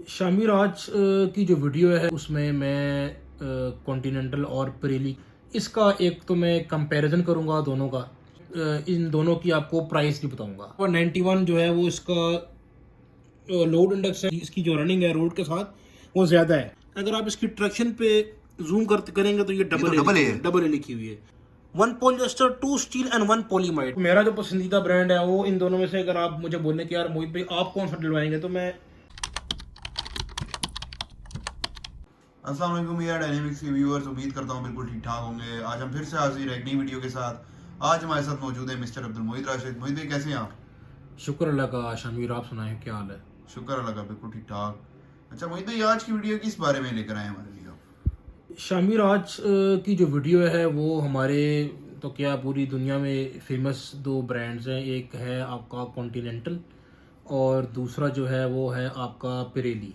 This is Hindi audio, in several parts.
शामिर आज की जो वीडियो है उसमें मैं कॉन्टिनेंटल और पिरेली इसका एक तो मैं कंपैरिजन करूंगा दोनों का। इन दोनों की आपको प्राइस भी बताऊंगा। और 91 जो है वो इसका लोड इंडेक्स है, इसकी जो रनिंग है रोड के साथ वो ज़्यादा है। अगर आप इसकी ट्रैक्शन पे जूम करेंगे तो ये डबल ए लिखी हुई है। 1 पॉलिएस्टर 2 स्टील एंड 1 पॉलीमाइड। मेरा जो पसंदीदा ब्रांड है वो इन दोनों में से, अगर आप मुझे बोलने कि यार मोहित भाई आप कौन सा दिलवाएंगे, तो मैं अस्सलाम वालेकुम यार डायनेमिक्स के व्यूअर्स, उम्मीद करता हूँ बिल्कुल ठीक ठाक होंगे। आज हम फिर से हाजिर हैं एक नई वीडियो के साथ। आज हमारे साथ मौजूद है मिस्टर अब्दुल मोहित राशिद। मोहित भाई कैसे हैं आप? शुक्र अल्लाह का। शामिर आप सुनाएं, क्या हाल है? शुक्र अल्लाह का, बिल्कुल ठीक ठाक। अच्छा मोहित भाई, आज की वीडियो किस बारे में लेकर आए हमारे लिए आप? शामिर आज की जो वीडियो है वो हमारे तो क्या पूरी दुनिया में फेमस दो ब्रांड्स हैं। एक है आपका कॉन्टिनेंटल और दूसरा जो है वो है आपका पिरेली।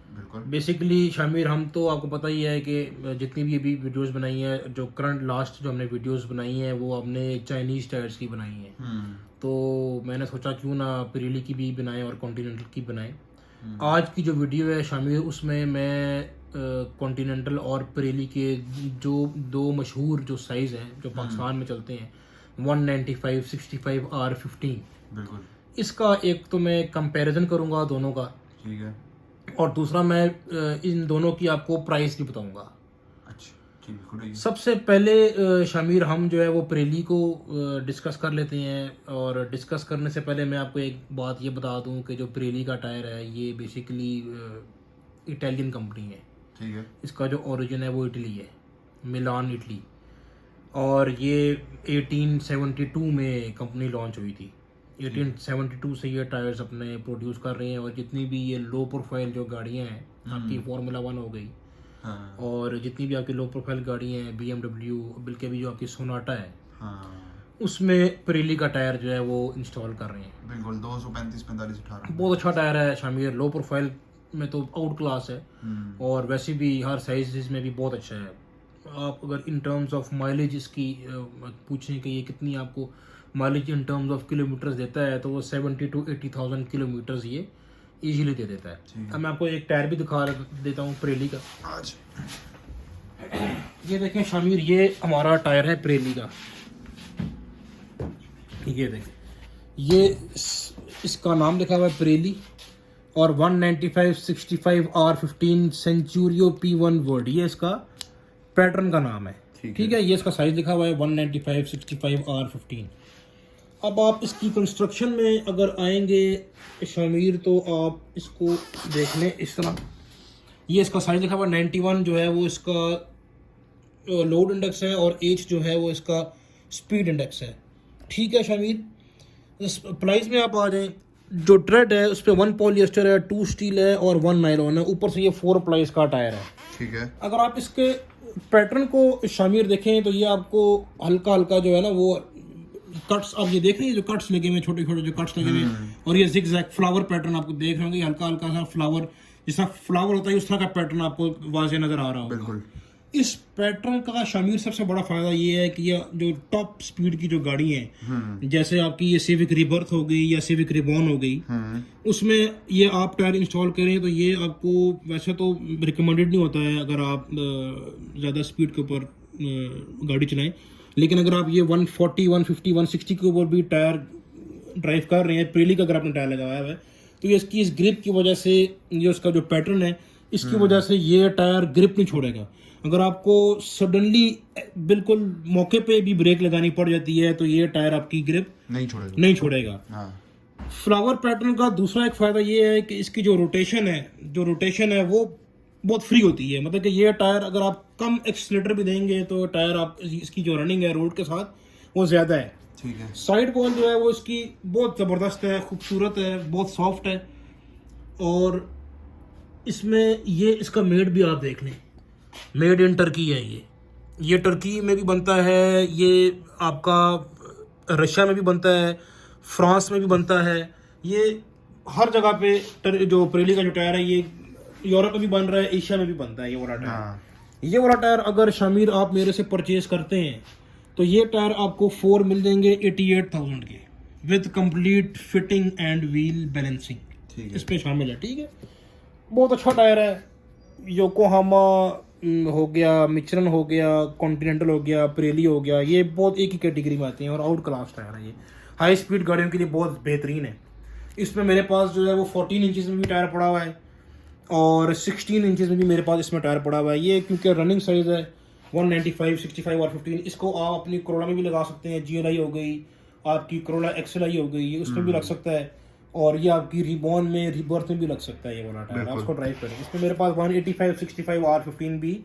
बिल्कुल। बेसिकली शामिर, हम तो आपको पता ही है कि जितनी भी अभी वीडियोस बनाई हैं, जो करंट लास्ट जो हमने वीडियोस बनाई हैं वो हमने चाइनीज़ टायर्स की बनाई हैं। तो मैंने सोचा क्यों ना पिरेली की भी बनाएं और कॉन्टिनेंटल की बनाएं। आज की जो वीडियो है शामिर, उसमें मैं कॉन्टिनेंटल और पिरेली के जो दो मशहूर जो साइज़ हैं जो पाकिस्तान में चलते हैं, 195, 65 R15, बिल्कुल। इसका एक तो मैं कंपैरिजन करूंगा दोनों का, ठीक है। और दूसरा मैं इन दोनों की आपको प्राइस भी बताऊंगा। अच्छा ठीक है, बिल्कुल। सबसे पहले शामिर हम जो है वो पिरेली को डिस्कस कर लेते हैं। और डिस्कस करने से पहले मैं आपको एक बात ये बता दूं कि जो पिरेली का टायर है ये बेसिकली इटालियन कंपनी है। ठीक है। इसका जो ओरिजिन है वो इटली है, मिलान इटली। और ये 1872 में कंपनी लॉन्च हुई थी। 1872 से ये टायर्स अपने प्रोड्यूस कर रहे हैं। और जितनी भी ये लो प्रोफाइल जो गाड़ियां हैं, आपकी फार्मूला 1 हो गई, हाँ। और जितनी भी आपकी लो प्रोफाइल गाड़ियां हैं, BMW, बल्कि भी जो आपकी सोनाटा है, हाँ उसमें पिरेली का टायर जो है वो इंस्टॉल कर रहे हैं। बिल्कुल। 235, 45, 18 बहुत अच्छा टायर है शामिर, लो प्रोफाइल में तो आउट क्लास है, और वैसे भी हर साइज में भी बहुत अच्छा है। आप अगर इन टर्म्स ऑफ माइलेज इसकी पूछें कि ये कितनी आपको mileage in terms of kilometres देता है, तो वो 70 to 80,000 किलोमीटर्स ये इजीली दे देता है। अब मैं आपको एक टायर भी दिखा देता हूँ पिरेली का। आज ये देखें शामिर, ये हमारा टायर है पिरेली का। ये देखें, ये इसका नाम लिखा हुआ है पिरेली, और 195, 65 R15 सेंचुरियो P1 वर्ड, ये इसका पैटर्न का नाम है। ठीक है। ये इसका साइज लिखा हुआ है 195, 65 R15। अब आप इसकी कंस्ट्रक्शन में अगर आएंगे शामिर, तो आप इसको देख लें इस तरह। ये इसका साइज लिखा हुआ 91 जो है वो इसका लोड इंडेक्स है, और H जो है वो इसका स्पीड इंडेक्स है। ठीक है शामिर। इस प्राइस में आप आ जाएं, जो ट्रेड है उस पर 1 पॉलिएस्टर है, 2 स्टील है और 1 नायलॉन है। ऊपर से ये 4 प्लाई का टायर है। ठीक है। अगर आप इसके पैटर्न को शामिर देखें तो ये आपको हल्का हल्का जो है ना वो कट्स, आप ये देख रहे हैं जो कट्स लगे हुए, छोटे छोटे जो कट्स लगे हुए, और ये जिग जैग फ्लावर पैटर्न आपको देख रहे होंगे। हल्का हल्का सा फ्लावर, जिस तरह फ्लावर होता है उस तरह का पैटर्न आपको वाज़ेह नजर आ रहा होगा। बिल्कुल। इस पैटर्न का शामिर सबसे बड़ा फायदा ये है कि ये जो टॉप स्पीड की जो गाड़ी है, जैसे आपकी ये सिविक रिबर्थ हो गई या सिविक रिबॉर्न हो गई, उसमें ये आप टायर इंस्टॉल करें तो ये आपको वैसे तो रिकमेंडेड नहीं होता है अगर आप ज़्यादा स्पीड के ऊपर गाड़ी चलाएं। लेकिन अगर आप ये 140, 150, 160 के ऊपर भी टायर ड्राइव कर रहे हैं, पिरेली का अगर आपने टायर लगाया हुआ है, तो ये इसकी इस ग्रिप की वजह से, ये उसका जो पैटर्न है इसकी वजह से ये टायर ग्रिप नहीं छोड़ेगा। अगर आपको सडनली बिल्कुल मौके पे भी ब्रेक लगानी पड़ जाती है तो ये टायर आपकी ग्रिप नहीं छोड़ेगा। हाँ। फ्लावर पैटर्न का दूसरा एक फायदा ये है कि इसकी जो रोटेशन है वो बहुत फ्री होती है। मतलब कि ये टायर अगर आप कम एक्सीलरेटर भी देंगे तो टायर आप इसकी जो रनिंग है रोड के साथ वो ज़्यादा है। ठीक है। साइड वॉल जो है वो इसकी बहुत ज़बरदस्त है, खूबसूरत है, बहुत सॉफ्ट है। और इसमें ये इसका मेड भी आप देख लें, मेड इन टर्की है। ये टर्की में भी बनता है, ये आपका रशिया में भी बनता है, फ्रांस में भी बनता है। ये हर जगह पे जो पिरेली का जो टायर है ये यूरोप में भी बन रहा है, एशिया में भी बनता है ये वाला टायर। ये वाला टायर अगर शामिर आप मेरे से परचेज करते हैं तो ये टायर आपको 4 मिल जाएंगे 88,000 के, with complete fitting and wheel balancing इस पे शामिल है। ठीक है। बहुत अच्छा टायर है। योकोहामा हो गया, मिचलन हो गया, कॉन्टिनेंटल हो गया, प्रेली हो गया, ये बहुत एक ही कैटेगरी में आते हैं और आउट क्लास टायर है। ये हाई स्पीड गाड़ियों के लिए बहुत बेहतरीन है। इसमें मेरे पास जो है वो 14 इंचज़ में भी टायर पड़ा हुआ है और 16 इंचज़ में भी मेरे पास इसमें टायर पड़ा हुआ है। ये क्योंकि रनिंग साइज़ है 195, 65 और 15, इसको आप अपनी कोरोला में भी लगा सकते हैं। GLI हो गई, आपकी कोरोला XLI हो गई, ये उसमें भी लग सकता है। और ये आपकी रिबॉन में, रिबर्थ में भी लग सकता है ये वाला टायर, आप उसको ड्राइव करें। इसमें मेरे पास 185, 65 R15 भी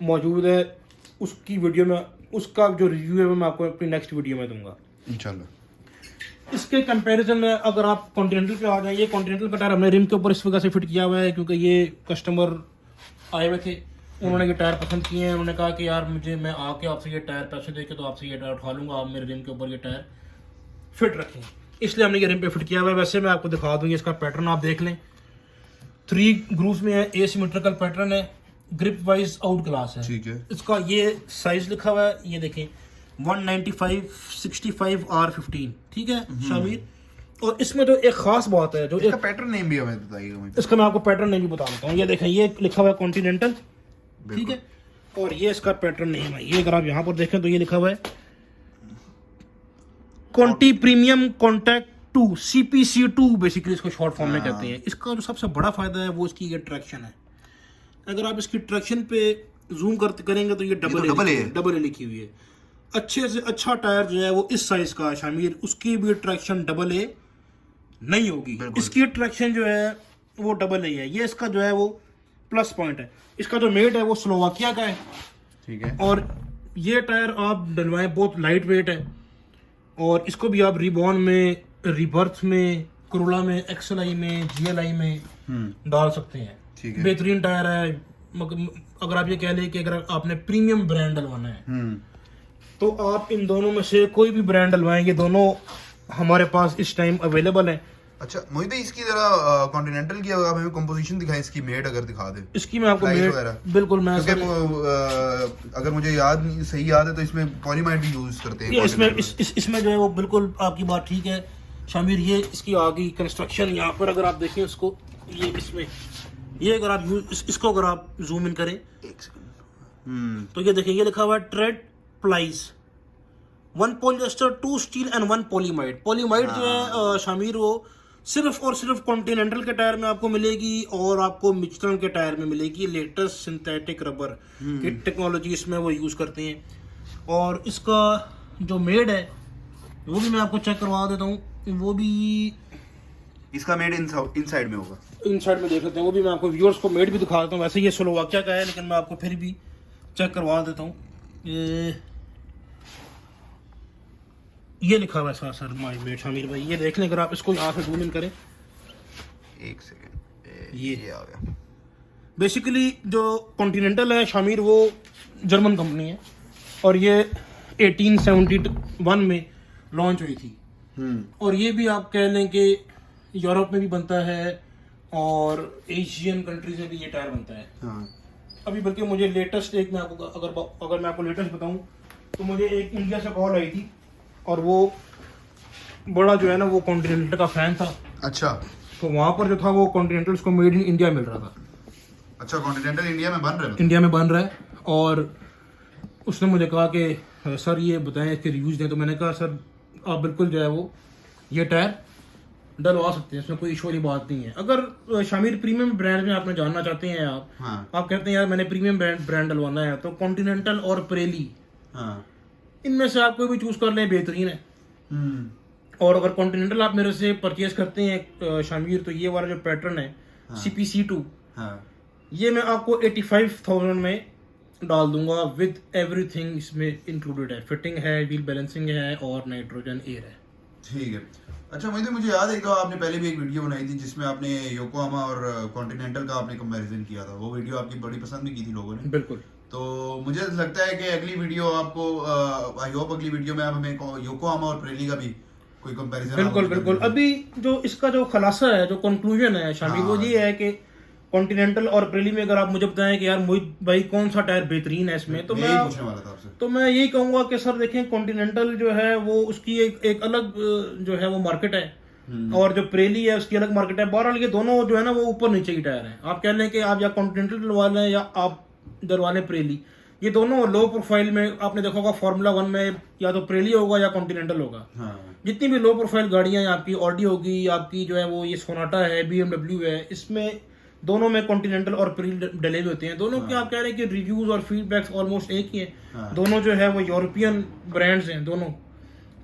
मौजूद है। उसकी वीडियो में, उसका जो रिव्यू है वो मैं आपको अपनी नेक्स्ट वीडियो में दूंगा इंशाल्लाह। इसके कंपैरिजन में अगर आप कॉन्टिनेंटल पे आ जाए, ये कॉन्टिनेंटल का टायर हमने रिम के ऊपर इस वजह से फिट किया हुआ है क्योंकि ये कस्टमर आए हुए थे, उन्होंने ये टायर पसंद किए हैं। उन्होंने कहा कि यार मुझे, मैं आके आपसे ये टायर पैसे दे के तो आपसे ये टायर उठा लूँगा, आप मेरे रिम के ऊपर ये टायर फिट रखें, इसलिए हमने ये रिम पे फिट किया हुआ है। वैसे मैं आपको दिखा दूँगी, इसका पैटर्न आप देख लें, 3 ग्रूव्स में है, एसिमेट्रिकल पैटर्न है, ग्रिप वाइज आउट क्लास है। ठीक है। इसका ये साइज लिखा हुआ है, ये देखें 195, 65 R15, ठीक है शामिर। और इसमें जो एक खास बात है, जो इसका पैटर्न नेम भी हमें बताइएगा मुझे। इसका मैं आपको पैटर्न नेम भी बता देता हूँ। ये देखें, ये लिखा हुआ है कॉन्टिनेंटल, ठीक है, और ये इसका पैटर्न नेम है। ये अगर आप यहाँ पर देखें तो ये लिखा हुआ है कॉन्टी प्रीमियम कॉन्टैक्ट 2, CPC2 बेसिकली इसको शॉर्ट फॉर्म में कहते हैं। इसका जो सबसे बड़ा फायदा है वो इसकी ये ट्रैक्शन है। अगर आप इसकी ट्रैक्शन पे जूम करेंगे तो ये डबल ए लिखी हुई है। अच्छे से अच्छा टायर जो है वो इस साइज का है शामिर, उसकी भी ट्रैक्शन डबल ए नहीं होगी, इसकी ट्रैक्शन जो है वो डबल ए है। ये इसका जो है वो प्लस पॉइंट है। इसका जो मेड है वो स्लोवाकिया का है, ठीक है। और ये टायर आप डलवाएं, बहुत लाइट वेट है और इसको भी आप रिबॉन में, रिबर्थ में, कोरोला में, XLI में, GLI में डाल सकते हैं। ठीक है। बेहतरीन टायर है। अगर आप ये कह लें कि अगर आपने प्रीमियम ब्रांड डलवाना है तो आप इन दोनों में से कोई भी ब्रांड डलवाएंगे, दोनों हमारे पास इस टाइम अवेलेबल है। अच्छा मोहित भाई, इसकी जरा कॉन्टिनेंटल की अगर आप हमें कंपोजिशन दिखाएं, इसकी मेड अगर दिखा दे। इसकी मैं आपको बिल्कुल, मैं अगर मुझे सही याद है तो इसमें पॉलीमाइड भी यूज करते हैं इसमें जो है वो बिल्कुल आपकी बात ठीक है शामिर। ये इसकी आ गई कंस्ट्रक्शन, यहाँ पर अगर आप देखें इसको, ये इसमें, ये अगर आप इसको अगर आप जूम इन करें, एक सेकंड, तो ये देखें, ये लिखा हुआ है tread plies 1 polyester, 2 steel and 1 polyamide. Polyamide जो है शामिर वो सिर्फ और सिर्फ कॉन्टिनेंटल के टायर में आपको मिलेगी और आपको मिचलन के टायर में मिलेगी। लेटेस्ट सिंथेटिक रबर की टेक्नोलॉजी इसमें वो यूज़ करते हैं। और इसका जो मेड है वो भी मैं आपको चेक करवा देता हूँ, वो भी इसका मेड इनसाइड में होगा, इनसाइड में देख लेते हैं। वो भी मैं आपको व्यूअर्स को मेड भी दिखा देता हूँ। वैसे ये स्लोवाकिया का है लेकिन मैं आपको फिर भी चेक करवा देता हूँ। ये लिखा हुआ है सर माय मेड शामिर भाई, ये देख लें अगर आप इसको यहाँ से जूम इन करें। एक सेकंड, ये आ गया। बेसिकली जो कॉन्टिनेंटल है शामिर वो जर्मन कंपनी है और ये 1871 में लॉन्च हुई थी। और ये भी आप कह लें कि यूरोप में भी बनता है और एशियन कंट्रीज में भी ये टायर बनता है। हाँ। अभी बल्कि मुझे लेटेस्ट एक, मैं आपको अगर मैं आपको लेटेस्ट बताऊं तो मुझे एक इंडिया से कॉल आई थी और वो बड़ा जो है ना वो कॉन्टिनेंटल का फैन था। अच्छा। तो वहाँ पर जो था वो कॉन्टिनेंटल उसको मेड इन इंडिया मिल रहा था। अच्छा, कॉन्टिनेंटल इंडिया में बन रहा है? इंडिया में बन रहा है। और उसने मुझे कहा कि सर ये बताएं, इसके रिव्यूज़ दें। तो मैंने कहा सर आप बिल्कुल जो है वो ये टायर डलवा सकते हैं, इसमें कोई इशू वाली बात नहीं है। अगर शामिर प्रीमियम ब्रांड में आपने जानना चाहते हैं आप, हाँ। आप कहते हैं यार मैंने प्रीमियम ब्रांड डलवाना है, तो कॉन्टिनेंटल और प्रेली, हाँ, इनमें से आप कोई भी चूज कर लें, बेहतरीन है। और अगर कॉन्टिनेंटल आप मेरे से परचेज करते हैं शामिर, तो ये वाला जो पैटर्न है CPC2, ये मैं आपको 85,000 में डाल दूंगा विद एवरीथिंग। इसमें इंक्लूडेड है, फिटिंग है, व्हील बैलेंसिंग है और नाइट्रोजन एयर है। ठीक है। अच्छा मुझे याद है कि आपने पहले भी एक वीडियो बनाई थी जिसमें आपने योकोहामा और कॉन्टिनेंटल का आपने कंपैरिजन किया था। वो वीडियो आपकी बड़ी पसंद भी की थी लोगों ने। बिल्कुल। तो मुझे लगता है कि अगली वीडियो आपको, आई होप अगली वीडियो में आप हमें योकोहामा और प्रेली का भी कोई कंपैरिजन। बिल्कुल। अभी जो इसका जो खुलासा है, जो कंक्लूजन है शामिर, वो ये है कि कॉन्टिनेंटल और प्रेली में अगर आप मुझे बताएं कि यार मोहित भाई कौन सा टायर बेहतरीन है इसमें, तो मैं पूछने वाला था आपसे। तो मैं यही कहूंगा कि सर देखें, कॉन्टिनेंटल जो है वो उसकी एक अलग जो है वो मार्केट है और जो प्रेली है उसकी अलग मार्केट है। बहरहाल ये दोनों जो है ना वो ऊपर नीचे की टायर हैं। आप कह लें कि आप या कॉन्टिनेंटल डलवा लें या आप डलवा लें प्रेली, ये दोनों लो प्रोफाइल में आपने देखा होगा फार्मूला 1 में या तो प्रेली होगा या कॉन्टिनेंटल होगा। हाँ। जितनी भी लो प्रोफाइल गाड़ियां हैं आपकी, ऑडी होगी आपकी, जो है वो ये सोनाटा है, BMW है, इसमें दोनों में कॉन्टिनेंटल और प्रेली डले हुए होते हैं। दोनों के आप कह रहे हैं कि रिव्यूज और फीडबैक्स ऑलमोस्ट एक ही है। दोनों जो है वो यूरोपियन ब्रांड्स हैं दोनों,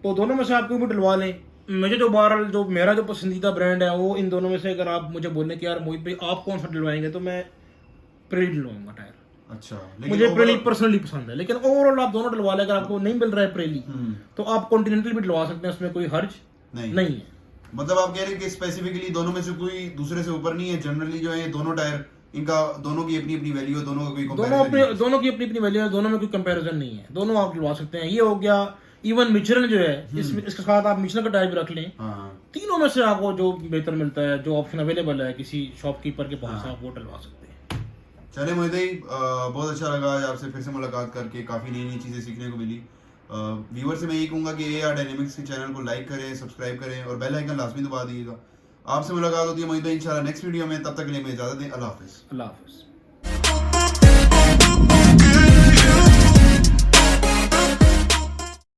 तो दोनों में से आप कोई भी डलवा लें। मुझे जो बहरहाल जो मेरा जो पसंदीदा ब्रांड है वो इन दोनों में से, अगर आप मुझे बोलें कि यार मोहित भाई आप कौन सा डलवाएंगे, तो मैं प्रेली डलवाऊंगा टायर। अच्छा, मुझे प्रेली पर्सनली पसंद है, लेकिन ओवरऑल आप दोनों डलवा लें। अगर आपको नहीं मिल रहा है प्रेली तो आप कॉन्टिनेंटल भी डलवा सकते हैं, उसमें कोई हर्ज नहीं है। मतलब आप कह रहे हैं कि स्पेसिफिकली दोनों में से कोई दूसरे से ऊपर नहीं है। जनरली जो है ये दोनों टायर, इनका दोनों की अपनी अपनी वैल्यू है, दोनों का कोई कंपैरिजन नहीं है। दोनों की अपनी अपनी वैल्यू है, दोनों में कोई कंपैरिजन नहीं है, दोनों आप डलवा सकते हैं। ये हो गया। इवन मिचलन जो है इसके साथ आप मिचलन का टायर भी रख लें। तीनों में से आपको जो बेहतर मिलता है, जो ऑप्शन अवेलेबल है किसी शॉपकीपर के पास, आप वो डलवा सकते हैं। चले मोहित भाई, बहुत अच्छा लगा आज आपसे फिर से मुलाकात करके, काफ़ी नई नई चीज़ें सीखने को मिली। व्यूअर से मैं यही कहूँगा कि AR डायनेमिक्स के चैनल को लाइक करें, सब्सक्राइब करें और बेल आइकन लाजमी दबा दीजिएगा। आपसे मुलाकात होती है मोहित भाई इंशाल्लाह नेक्स्ट वीडियो में। तब तक के लिए मैं इजाज़त दें। अल्लाह हाफिज़। अल्लाह हाफिज़।